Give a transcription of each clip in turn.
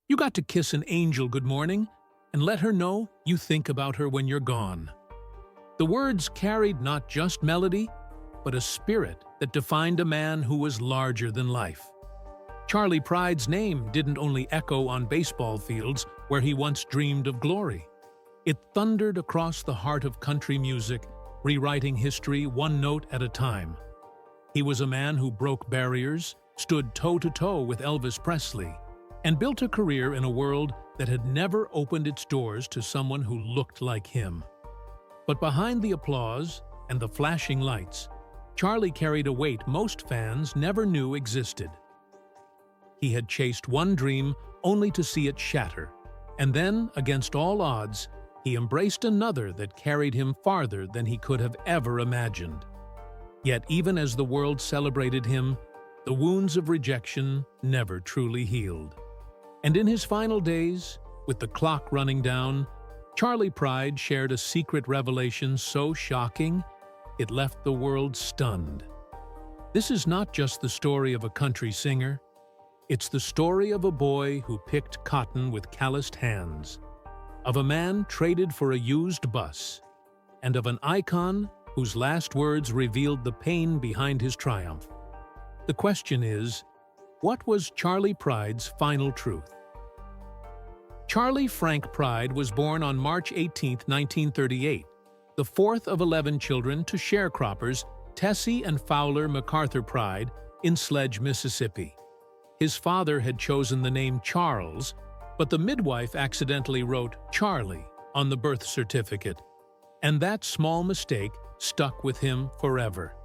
You got to kiss an angel good morning and let her know you think about her when you're gone. The words carried not just melody, but a spirit that defined a man who was larger than life. Charley Pride's name didn't only echo on baseball fields where he once dreamed of glory. It thundered across the heart of country music, rewriting history one note at a time. He was a man who broke barriers, stood toe-to-toe with Elvis Presley, and built a career in a world that had never opened its doors to someone who looked like him. But behind the applause and the flashing lights, Charley carried a weight most fans never knew existed. He had chased one dream only to see it shatter, and then, against all odds, he embraced another that carried him farther than he could have ever imagined. Yet even as the world celebrated him, the wounds of rejection never truly healed. And in his final days, with the clock running down, Charley Pride shared a secret revelation so shocking, it left the world stunned. This is not just the story of a country singer. It's the story of a boy who picked cotton with calloused hands, of a man traded for a used bus, and of an icon whose last words revealed the pain behind his triumph. The question is, what was Charley Pride's final truth? Charley Frank Pride was born on March 18, 1938, the fourth of 11 children to sharecroppers Tessie and Fowler MacArthur Pride in Sledge, Mississippi. His father had chosen the name Charles, but the midwife accidentally wrote Charley on the birth certificate, and that small mistake stuck with him forever.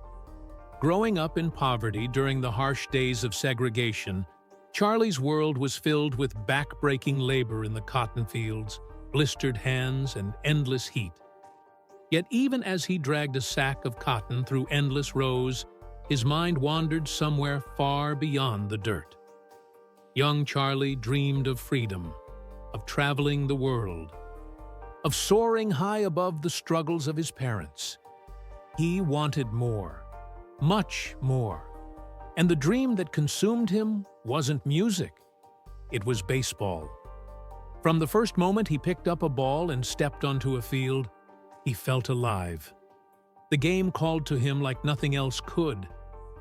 Growing up in poverty during the harsh days of segregation, Charley's world was filled with back-breaking labor in the cotton fields, blistered hands, and endless heat. Yet even as he dragged a sack of cotton through endless rows, his mind wandered somewhere far beyond the dirt. Young Charley dreamed of freedom, of traveling the world, of soaring high above the struggles of his parents. He wanted more, much more. And the dream that consumed him wasn't music. It was baseball. From the first moment he picked up a ball and stepped onto a field, he felt alive. The game called to him like nothing else could,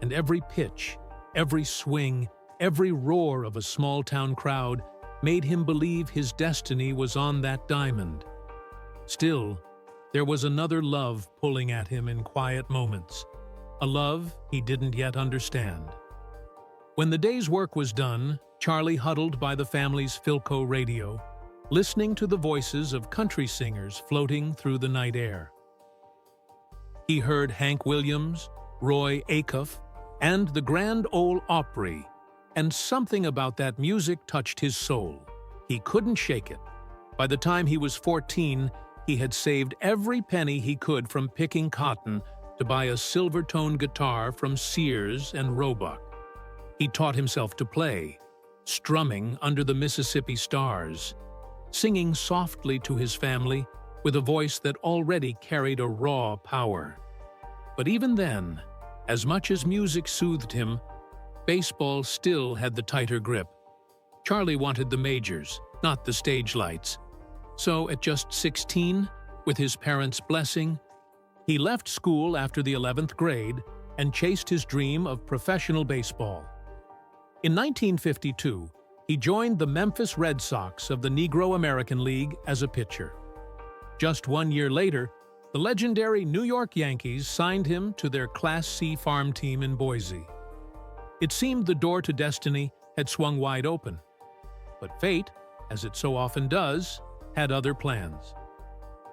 and every pitch, every swing, every roar of a small-town crowd made him believe his destiny was on that diamond. Still, there was another love pulling at him in quiet moments, a love he didn't yet understand. When the day's work was done, Charley huddled by the family's Philco radio, listening to the voices of country singers floating through the night air. He heard Hank Williams, Roy Acuff, and the Grand Ole Opry, and something about that music touched his soul. He couldn't shake it. By the time he was 14, he had saved every penny he could from picking cotton to buy a silver-toned guitar from Sears and Roebuck. He taught himself to play, strumming under the Mississippi stars, singing softly to his family with a voice that already carried a raw power. But even then, as much as music soothed him, baseball still had the tighter grip. Charley wanted the majors, not the stage lights. So at just 16, with his parents' blessing, he left school after the 11th grade and chased his dream of professional baseball. In 1952, he joined the Memphis Red Sox of the Negro American League as a pitcher. Just 1 year later, the legendary New York Yankees signed him to their Class C farm team in Boise. It seemed the door to destiny had swung wide open. But fate, as it so often does, had other plans.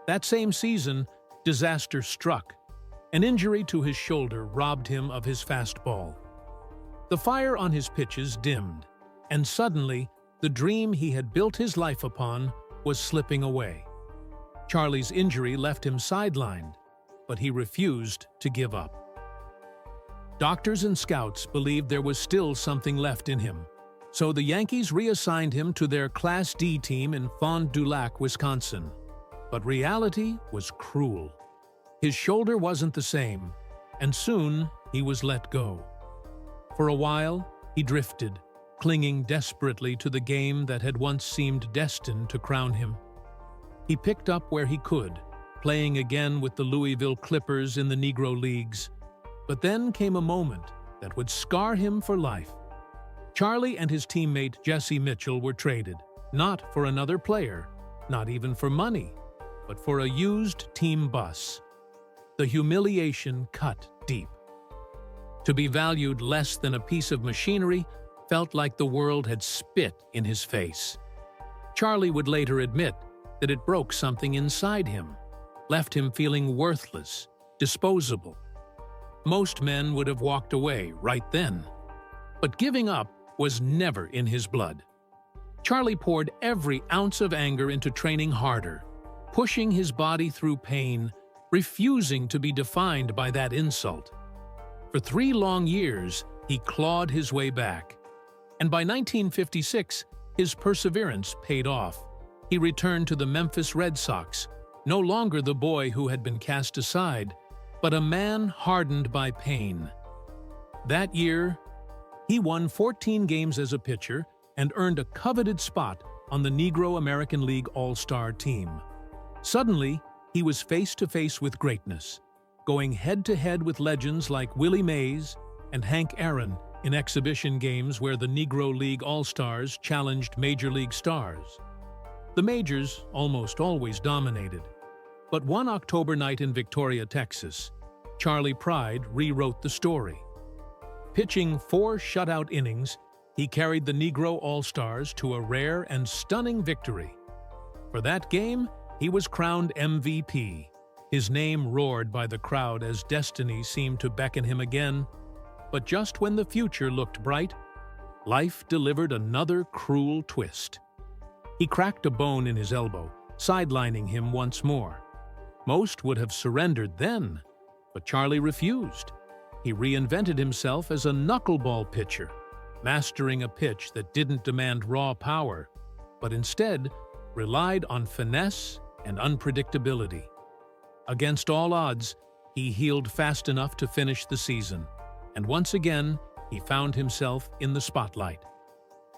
That same season, disaster struck. An injury to his shoulder robbed him of his fastball. The fire on his pitches dimmed, and suddenly, the dream he had built his life upon was slipping away. Charley's injury left him sidelined, but he refused to give up. Doctors and scouts believed there was still something left in him, so the Yankees reassigned him to their Class D team in Fond du Lac, Wisconsin. But reality was cruel. His shoulder wasn't the same, and soon he was let go. For a while, he drifted, clinging desperately to the game that had once seemed destined to crown him. He picked up where he could, playing again with the Louisville Clippers in the Negro Leagues. But then came a moment that would scar him for life. Charley and his teammate Jesse Mitchell were traded, not for another player, not even for money, but for a used team bus. The humiliation cut deep. To be valued less than a piece of machinery felt like the world had spit in his face. Charley would later admit that it broke something inside him, left him feeling worthless, disposable. Most men would have walked away right then. But giving up was never in his blood. Charley poured every ounce of anger into training harder, pushing his body through pain, refusing to be defined by that insult. For 3 long years, he clawed his way back. And by 1956, his perseverance paid off. He returned to the Memphis Red Sox, no longer the boy who had been cast aside, but a man hardened by pain. That year, he won 14 games as a pitcher and earned a coveted spot on the Negro American League All-Star team. Suddenly, he was face-to-face with greatness, going head-to-head with legends like Willie Mays and Hank Aaron in exhibition games where the Negro League All-Stars challenged Major League stars. The majors almost always dominated. But one October night in Victoria, Texas, Charley Pride rewrote the story. Pitching 4 shutout innings, he carried the Negro All-Stars to a rare and stunning victory. For that game, he was crowned MVP. His name roared by the crowd as destiny seemed to beckon him again. But just when the future looked bright, life delivered another cruel twist. He cracked a bone in his elbow, sidelining him once more. Most would have surrendered then, but Charley refused. He reinvented himself as a knuckleball pitcher, mastering a pitch that didn't demand raw power, but instead relied on finesse and unpredictability. Against all odds, he healed fast enough to finish the season, and once again, he found himself in the spotlight.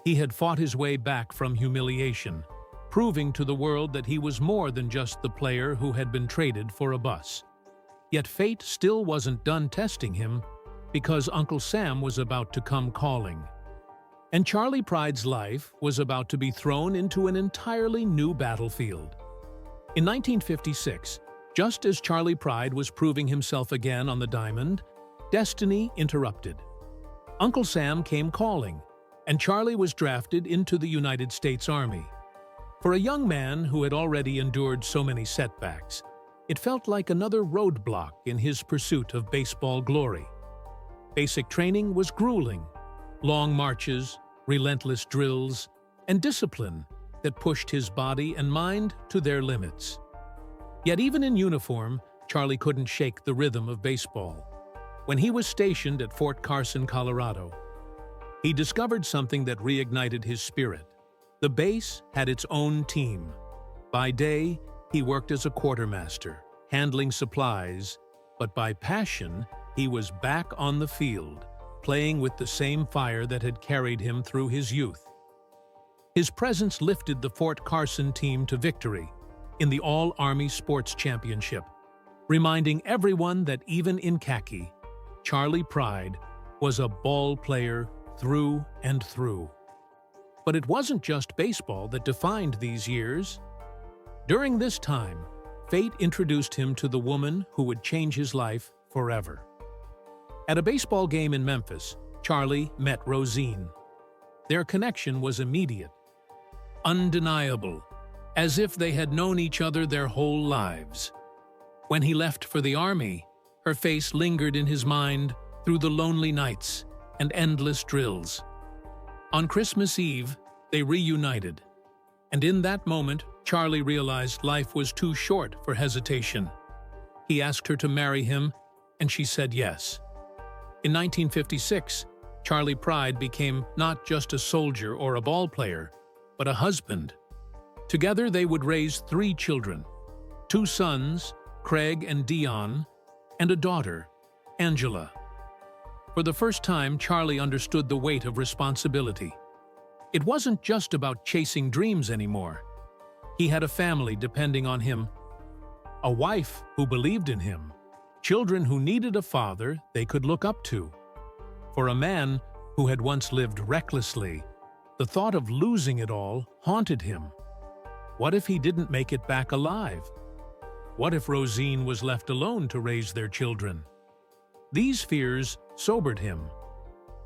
He had fought his way back from humiliation, proving to the world that he was more than just the player who had been traded for a bus. Yet fate still wasn't done testing him, because Uncle Sam was about to come calling. And Charley Pride's life was about to be thrown into an entirely new battlefield. In 1956, just as Charley Pride was proving himself again on the diamond, destiny interrupted. Uncle Sam came calling, and Charley was drafted into the United States Army. For a young man who had already endured so many setbacks, it felt like another roadblock in his pursuit of baseball glory. Basic training was grueling: long marches, relentless drills, and discipline that pushed his body and mind to their limits. Yet even in uniform, Charley couldn't shake the rhythm of baseball. When he was stationed at Fort Carson, Colorado, he discovered something that reignited his spirit. The base had its own team. By day, he worked as a quartermaster, handling supplies, but by passion, he was back on the field, playing with the same fire that had carried him through his youth. His presence lifted the Fort Carson team to victory in the All-Army Sports Championship, reminding everyone that even in khaki, Charley Pride was a ball player through and through. But it wasn't just baseball that defined these years. During this time, fate introduced him to the woman who would change his life forever. At a baseball game in Memphis, Charley met Rozene. Their connection was immediate, undeniable, as if they had known each other their whole lives. When he left for the Army, her face lingered in his mind through the lonely nights and endless drills. On Christmas Eve, they reunited, and in that moment, Charley realized life was too short for hesitation. He asked her to marry him, and she said yes. In 1956, Charley Pride became not just a soldier or a ball player, but a husband. Together, they would raise 3 children: 2 sons, Craig and Dion, and a daughter, Angela. For the first time, Charley understood the weight of responsibility. It wasn't just about chasing dreams anymore. He had a family depending on him, a wife who believed in him, children who needed a father they could look up to. For a man who had once lived recklessly, the thought of losing it all haunted him. What if he didn't make it back alive? What if Rozene was left alone to raise their children? These fears sobered him.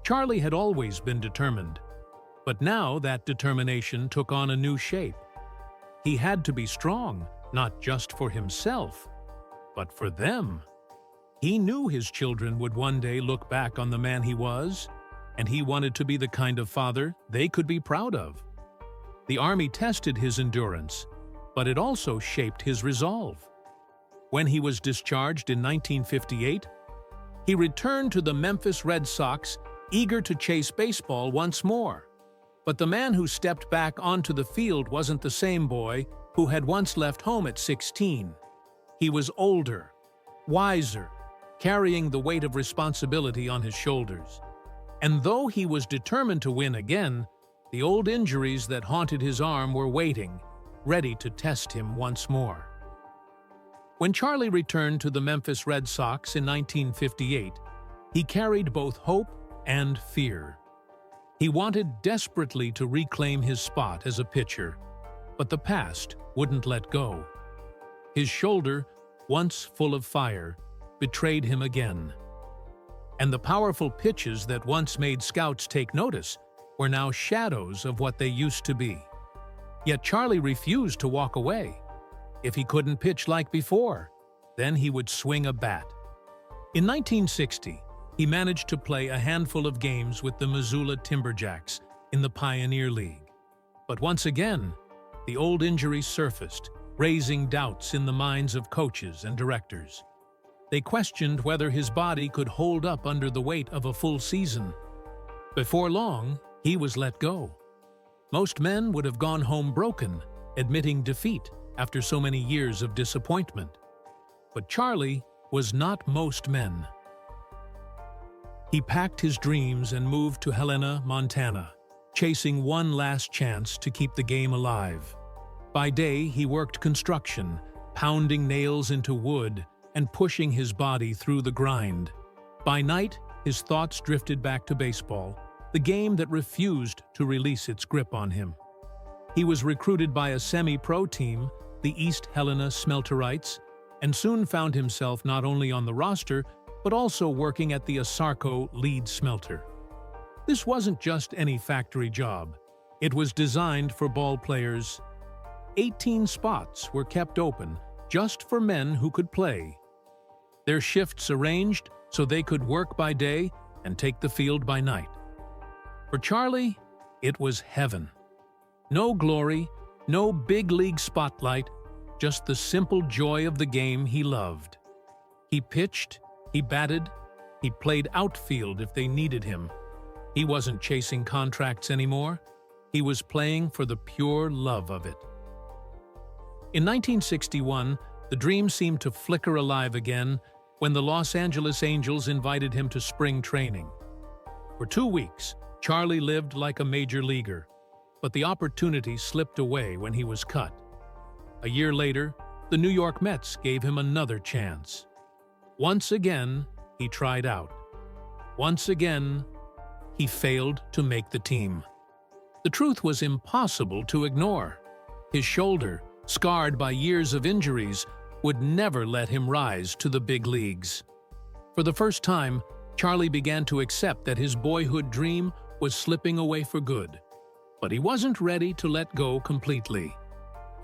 Charley had always been determined, but now that determination took on a new shape. He had to be strong, not just for himself, but for them. He knew his children would one day look back on the man he was, and he wanted to be the kind of father they could be proud of. The Army tested his endurance, but it also shaped his resolve. When he was discharged in 1958, he returned to the Memphis Red Sox, eager to chase baseball once more. But the man who stepped back onto the field wasn't the same boy who had once left home at 16. He was older, wiser, carrying the weight of responsibility on his shoulders. And though he was determined to win again, the old injuries that haunted his arm were waiting, ready to test him once more. When Charley returned to the Memphis Red Sox in 1958, he carried both hope and fear. He wanted desperately to reclaim his spot as a pitcher, but the past wouldn't let go. His shoulder, once full of fire, betrayed him again. And the powerful pitches that once made scouts take notice were now shadows of what they used to be. Yet Charley refused to walk away. If he couldn't pitch like before, then he would swing a bat. In 1960, he managed to play a handful of games with the Missoula Timberjacks in the Pioneer League. But once again, the old injury surfaced, raising doubts in the minds of coaches and directors. They questioned whether his body could hold up under the weight of a full season. Before long, he was let go. Most men would have gone home broken, admitting defeat after so many years of disappointment. But Charley was not most men. He packed his dreams and moved to Helena, Montana, chasing one last chance to keep the game alive. By day, he worked construction, pounding nails into wood and pushing his body through the grind. By night, his thoughts drifted back to baseball, the game that refused to release its grip on him. He was recruited by a semi-pro team, the East Helena Smelterites, and soon found himself not only on the roster, but also working at the Asarco lead smelter. This wasn't just any factory job. It was designed for ball players. 18 spots were kept open just for men who could play. Their shifts arranged so they could work by day and take the field by night. For Charley, it was heaven. No glory, no big league spotlight, just the simple joy of the game he loved. He pitched, he batted, he played outfield if they needed him. He wasn't chasing contracts anymore. He was playing for the pure love of it. In 1961, the dream seemed to flicker alive again when the Los Angeles Angels invited him to spring training. For 2 weeks, Charley lived like a major leaguer, but the opportunity slipped away when he was cut. A year later, the New York Mets gave him another chance. Once again, he tried out. Once again, he failed to make the team. The truth was impossible to ignore. His shoulder, scarred by years of injuries, would never let him rise to the big leagues. For the first time, Charley began to accept that his boyhood dream was slipping away for good. But he wasn't ready to let go completely.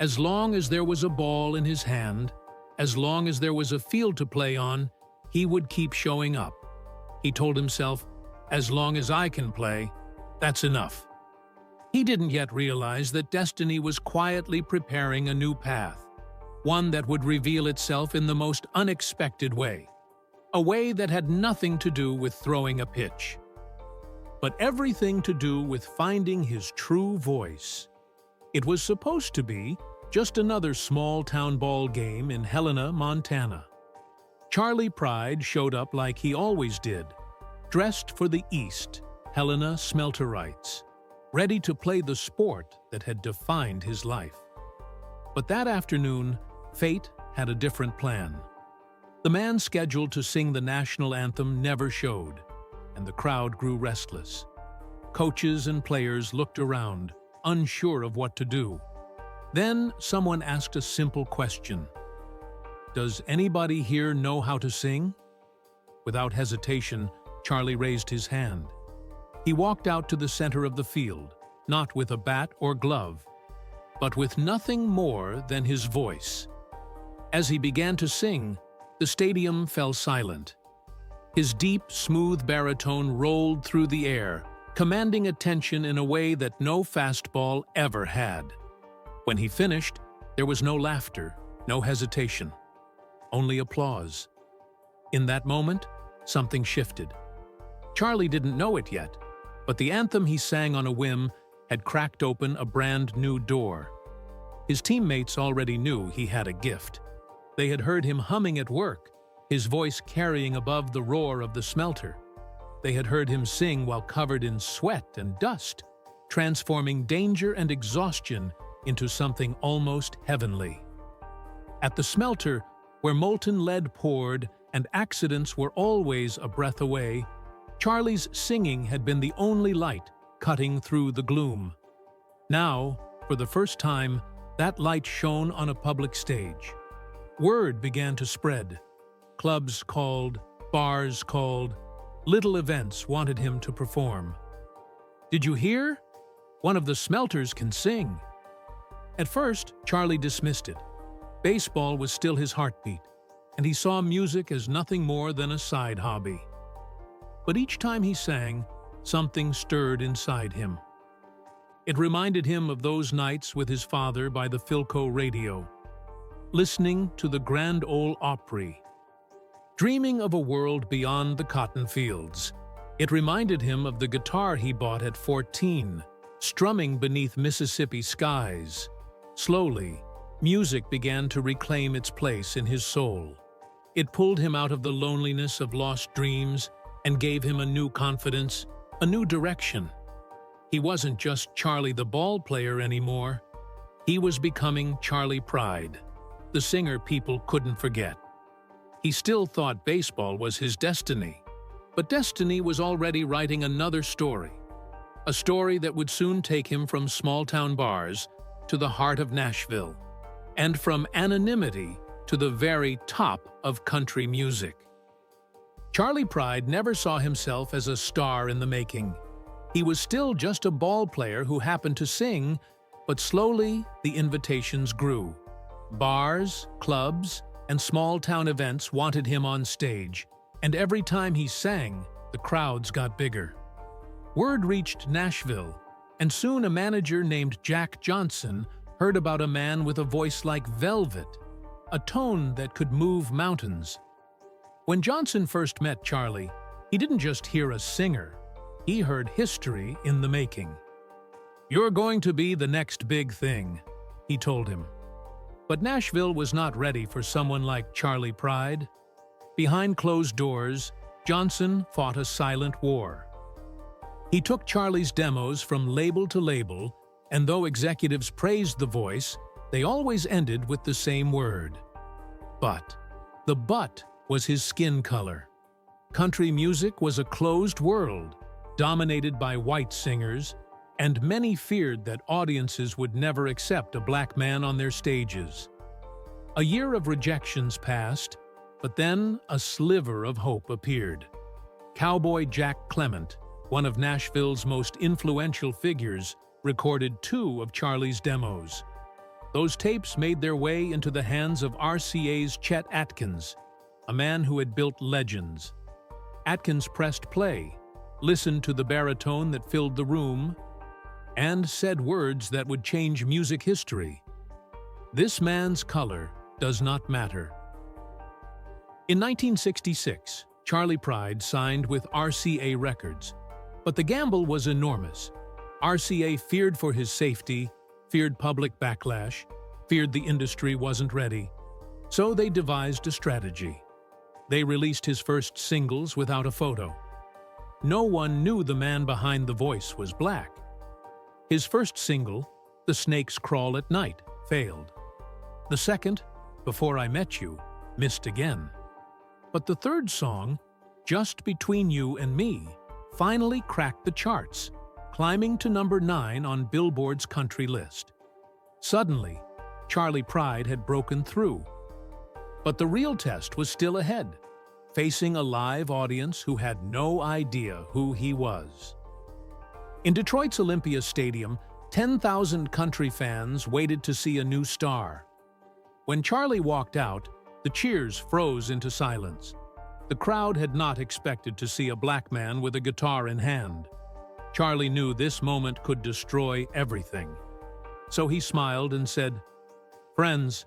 As long as there was a ball in his hand, as long as there was a field to play on, he would keep showing up. He told himself, as long as I can play, that's enough. He didn't yet realize that destiny was quietly preparing a new path, one that would reveal itself in the most unexpected way, a way that had nothing to do with throwing a pitch, but everything to do with finding his true voice. It was supposed to be just another small-town ball game in Helena, Montana. Charley Pride showed up like he always did, dressed for the East Helena Smelterites. ready to play the sport that had defined his life. But that afternoon, fate had a different plan. The man scheduled to sing the national anthem never showed, and the crowd grew restless. Coaches and players looked around, unsure of what to do. Then someone asked a simple question. "Does anybody here know how to sing?" Without hesitation, Charley raised his hand. He walked out to the center of the field, not with a bat or glove, but with nothing more than his voice. As he began to sing, the stadium fell silent. His deep, smooth baritone rolled through the air, commanding attention in a way that no fastball ever had. When he finished, there was no laughter, no hesitation, only applause. In that moment, something shifted. Charley didn't know it yet, but the anthem he sang on a whim had cracked open a brand new door. His teammates already knew he had a gift. They had heard him humming at work, his voice carrying above the roar of the smelter. They had heard him sing while covered in sweat and dust, transforming danger and exhaustion into something almost heavenly. At the smelter, where molten lead poured and accidents were always a breath away, Charley's singing had been the only light cutting through the gloom. Now, for the first time, that light shone on a public stage. Word began to spread. Clubs called, bars called, little events wanted him to perform. "Did you hear? One of the smelters can sing." At first, Charley dismissed it. Baseball was still his heartbeat, and he saw music as nothing more than a side hobby. But each time he sang, something stirred inside him. It reminded him of those nights with his father by the Philco radio, listening to the Grand Ole Opry. Dreaming of a world beyond the cotton fields, it reminded him of the guitar he bought at 14, strumming beneath Mississippi skies. Slowly, music began to reclaim its place in his soul. It pulled him out of the loneliness of lost dreams and gave him a new confidence, a new direction. He wasn't just Charley the ball player anymore. He was becoming Charley Pride, the singer people couldn't forget. He still thought baseball was his destiny, but destiny was already writing another story, a story that would soon take him from small-town bars to the heart of Nashville, and from anonymity to the very top of country music. Charley Pride never saw himself as a star in the making. He was still just a ball player who happened to sing, but slowly the invitations grew. Bars, clubs, and small-town events wanted him on stage, and every time he sang, the crowds got bigger. Word reached Nashville, and soon a manager named Jack Johnson heard about a man with a voice like velvet, a tone that could move mountains. When Johnson first met Charley, he didn't just hear a singer, he heard history in the making. "You're going to be the next big thing," he told him. But Nashville was not ready for someone like Charley Pride. Behind closed doors, Johnson fought a silent war. He took Charley's demos from label to label, and though executives praised the voice, they always ended with the same word. But. The but was his skin color. Country music was a closed world, dominated by white singers, and many feared that audiences would never accept a black man on their stages. A year of rejections passed, but then a sliver of hope appeared. Cowboy Jack Clement, one of Nashville's most influential figures, recorded 2 of Charley's demos. Those tapes made their way into the hands of RCA's Chet Atkins, a man who had built legends. Atkins pressed play, listened to the baritone that filled the room, and said words that would change music history. "This man's color does not matter." In 1966, Charley Pride signed with RCA Records, but the gamble was enormous. RCA feared for his safety, feared public backlash, feared the industry wasn't ready. So they devised a strategy. They released his first singles without a photo. No one knew the man behind the voice was black. His first single, The Snakes Crawl at Night, failed. The second, Before I Met You, missed again. But the third song, Just Between You and Me, finally cracked the charts, climbing to number 9 on Billboard's country list. Suddenly, Charley Pride had broken through. But the real test was still ahead, facing a live audience who had no idea who he was. In Detroit's Olympia Stadium, 10,000 country fans waited to see a new star. When Charley walked out, the cheers froze into silence. The crowd had not expected to see a black man with a guitar in hand. Charley knew this moment could destroy everything. So he smiled and said, "Friends,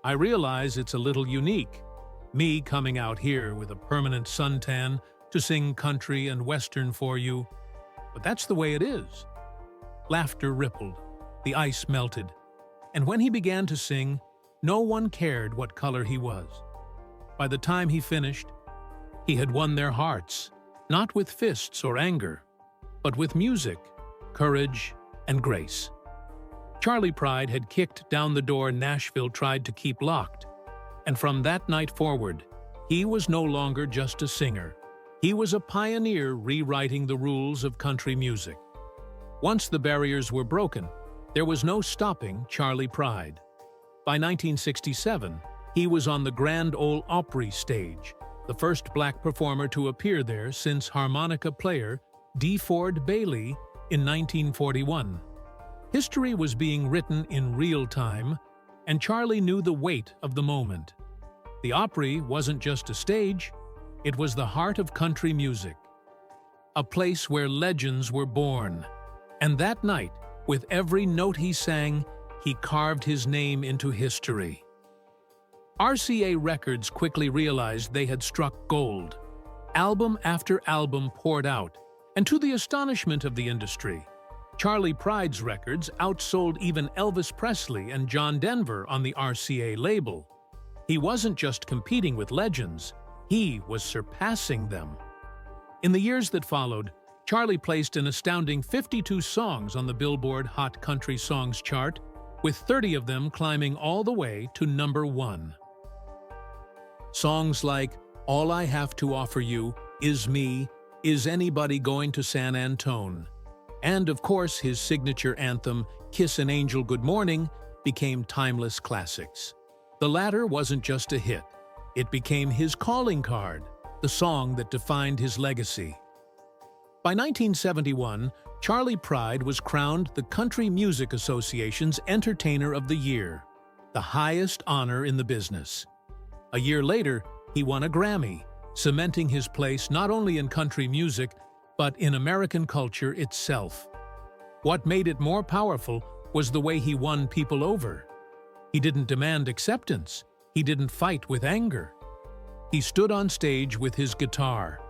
I realize it's a little unique, me coming out here with a permanent suntan to sing country and western for you, but that's the way it is." Laughter rippled, the ice melted, and when he began to sing, no one cared what color he was. By the time he finished, he had won their hearts, not with fists or anger, but with music, courage, and grace. Charley Pride had kicked down the door Nashville tried to keep locked, and from that night forward, he was no longer just a singer. He was a pioneer rewriting the rules of country music. Once the barriers were broken, there was no stopping Charley Pride. By 1967, he was on the Grand Ole Opry stage, the first black performer to appear there since harmonica player DeFord Bailey in 1941. History was being written in real time, and Charley knew the weight of the moment. The Opry wasn't just a stage, it was the heart of country music. A place where legends were born. And that night, with every note he sang, he carved his name into history. RCA Records quickly realized they had struck gold. Album after album poured out, and to the astonishment of the industry, Charley Pride's records outsold even Elvis Presley and John Denver on the RCA label. He wasn't just competing with legends, he was surpassing them. In the years that followed, Charley placed an astounding 52 songs on the Billboard Hot Country Songs chart, with 30 of them climbing all the way to number 1. Songs like All I Have to Offer You, Is Me, Is Anybody Going to San Antone? And of course his signature anthem, Kiss an Angel Good Morning, became timeless classics. The latter wasn't just a hit, it became his calling card, the song that defined his legacy. By 1971, Charley Pride was crowned the Country Music Association's Entertainer of the Year, the highest honor in the business. A year later, he won a Grammy, cementing his place not only in country music, but in American culture itself. What made it more powerful was the way he won people over. He didn't demand acceptance. He didn't fight with anger. He stood on stage with his guitar,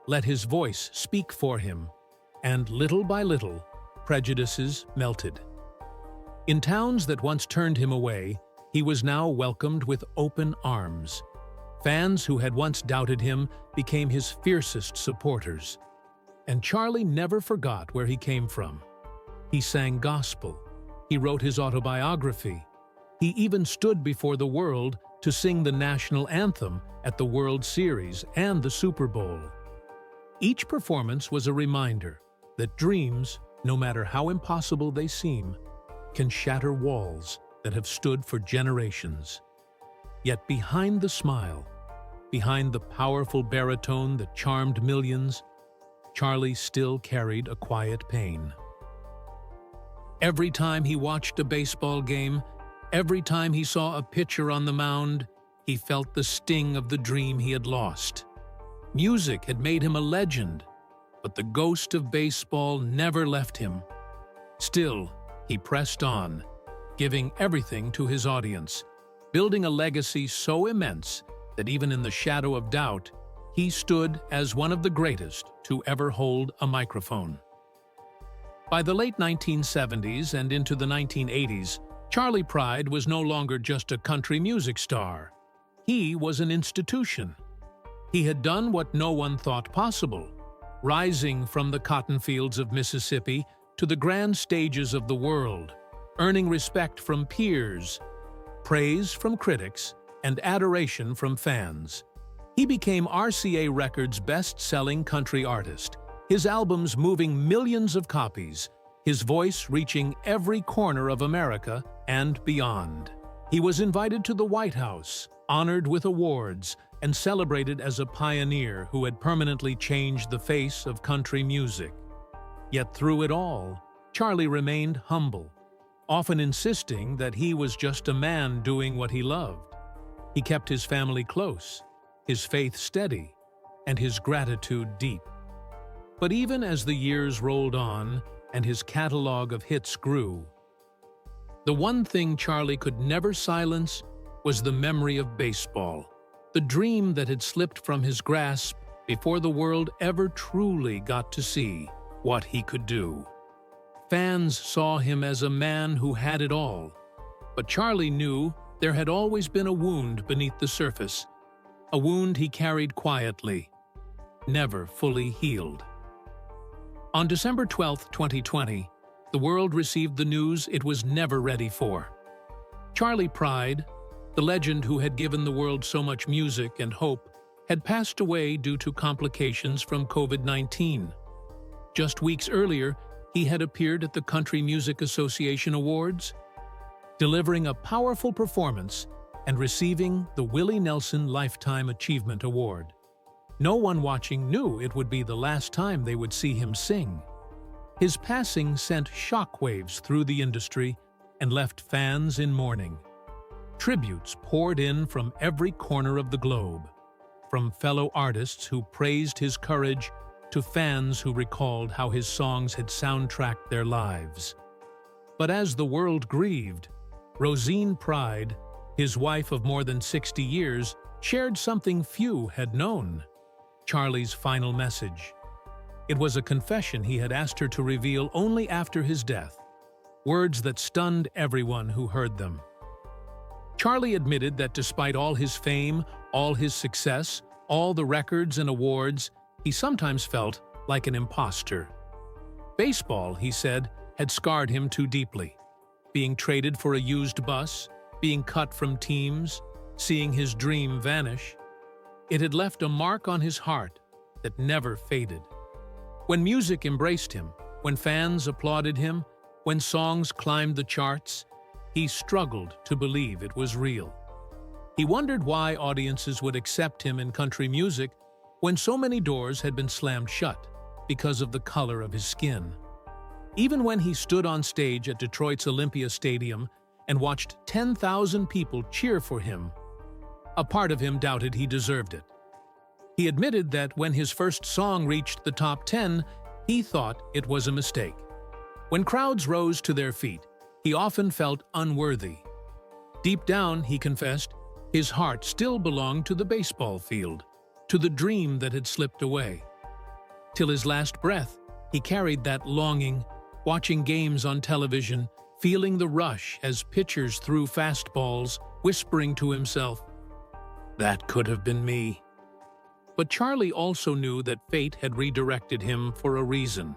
let his voice speak for him, and little by little, prejudices melted. In towns that once turned him away, he was now welcomed with open arms. Fans who had once doubted him became his fiercest supporters. And Charley never forgot where he came from. He sang gospel. He wrote his autobiography. He even stood before the world to sing the national anthem at the World Series and the Super Bowl. Each performance was a reminder that dreams, no matter how impossible they seem, can shatter walls that have stood for generations. Yet behind the smile, behind the powerful baritone that charmed millions, Charley still carried a quiet pain. Every time he watched a baseball game, every time he saw a pitcher on the mound, he felt the sting of the dream he had lost. Music had made him a legend, but the ghost of baseball never left him. Still, he pressed on, giving everything to his audience, building a legacy so immense that even in the shadow of doubt, he stood as one of the greatest to ever hold a microphone. By the late 1970s and into the 1980s, Charley Pride was no longer just a country music star. He was an institution. He had done what no one thought possible, rising from the cotton fields of Mississippi to the grand stages of the world, earning respect from peers, praise from critics, and adoration from fans. He became RCA Records' best-selling country artist, his albums moving millions of copies, his voice reaching every corner of America and beyond. He was invited to the White House, honored with awards, and celebrated as a pioneer who had permanently changed the face of country music. Yet through it all, Charley remained humble, often insisting that he was just a man doing what he loved. He kept his family close, his faith steady, and his gratitude deep. But even as the years rolled on and his catalog of hits grew, the one thing Charley could never silence was the memory of baseball, the dream that had slipped from his grasp before the world ever truly got to see what he could do. Fans saw him as a man who had it all, but Charley knew there had always been a wound beneath the surface, a wound he carried quietly, never fully healed. On December 12, 2020, the world received the news it was never ready for. Charley Pride, the legend who had given the world so much music and hope, had passed away due to complications from COVID-19. Just weeks earlier, he had appeared at the Country Music Association Awards, delivering a powerful performance and receiving the Willie Nelson Lifetime Achievement Award. No one watching knew it would be the last time they would see him sing. His passing sent shockwaves through the industry and left fans in mourning. Tributes poured in from every corner of the globe, from fellow artists who praised his courage to fans who recalled how his songs had soundtracked their lives. But as the world grieved, Rozene Pride, his wife of more than 60 years, shared something few had known: Charley's final message. It was a confession he had asked her to reveal only after his death, words that stunned everyone who heard them. Charley admitted that despite all his fame, all his success, all the records and awards, he sometimes felt like an imposter. Baseball, he said, had scarred him too deeply. Being traded for a used bus, being cut from teams, seeing his dream vanish, it had left a mark on his heart that never faded. When music embraced him, when fans applauded him, when songs climbed the charts, he struggled to believe it was real. He wondered why audiences would accept him in country music when so many doors had been slammed shut because of the color of his skin. Even when he stood on stage at Detroit's Olympia Stadium and watched 10,000 people cheer for him, a part of him doubted he deserved it. He admitted that when his first song reached the top 10, he thought it was a mistake. When crowds rose to their feet, he often felt unworthy. Deep down, he confessed, his heart still belonged to the baseball field, to the dream that had slipped away. Till his last breath, he carried that longing, watching games on television, feeling the rush as pitchers threw fastballs, whispering to himself, "That could have been me." But Charley also knew that fate had redirected him for a reason.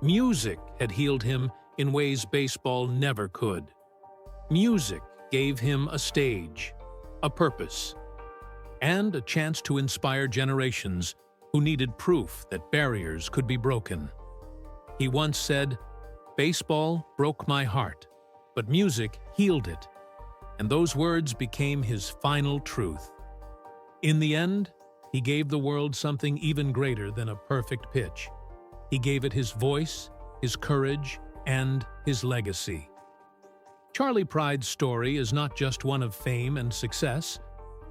Music had healed him in ways baseball never could. Music gave him a stage, a purpose, and a chance to inspire generations who needed proof that barriers could be broken. He once said, "Baseball broke my heart, but music healed it," and those words became his final truth. In the end, he gave the world something even greater than a perfect pitch. He gave it his voice, his courage, and his legacy. Charley Pride's story is not just one of fame and success.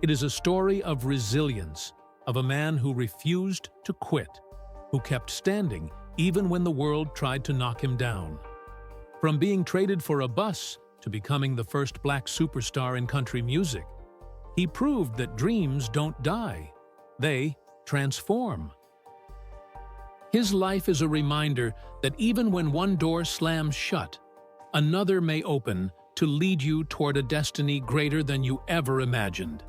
It is a story of resilience, of a man who refused to quit, who kept standing even when the world tried to knock him down. From being traded for a bus to becoming the first black superstar in country music, he proved that dreams don't die. They transform. His life is a reminder that even when one door slams shut, another may open to lead you toward a destiny greater than you ever imagined.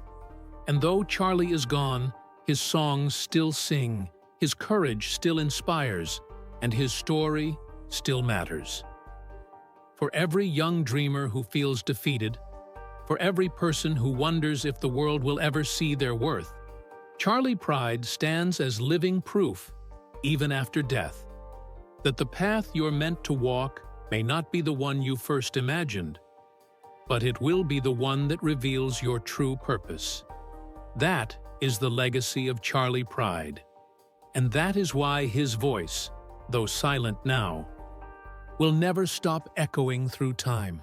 And though Charley is gone, his songs still sing, his courage still inspires, and his story still matters. For every young dreamer who feels defeated, for every person who wonders if the world will ever see their worth, Charley Pride stands as living proof, even after death, that the path you're meant to walk may not be the one you first imagined, but it will be the one that reveals your true purpose. That is the legacy of Charley Pride, and that is why his voice, though silent now, will never stop echoing through time.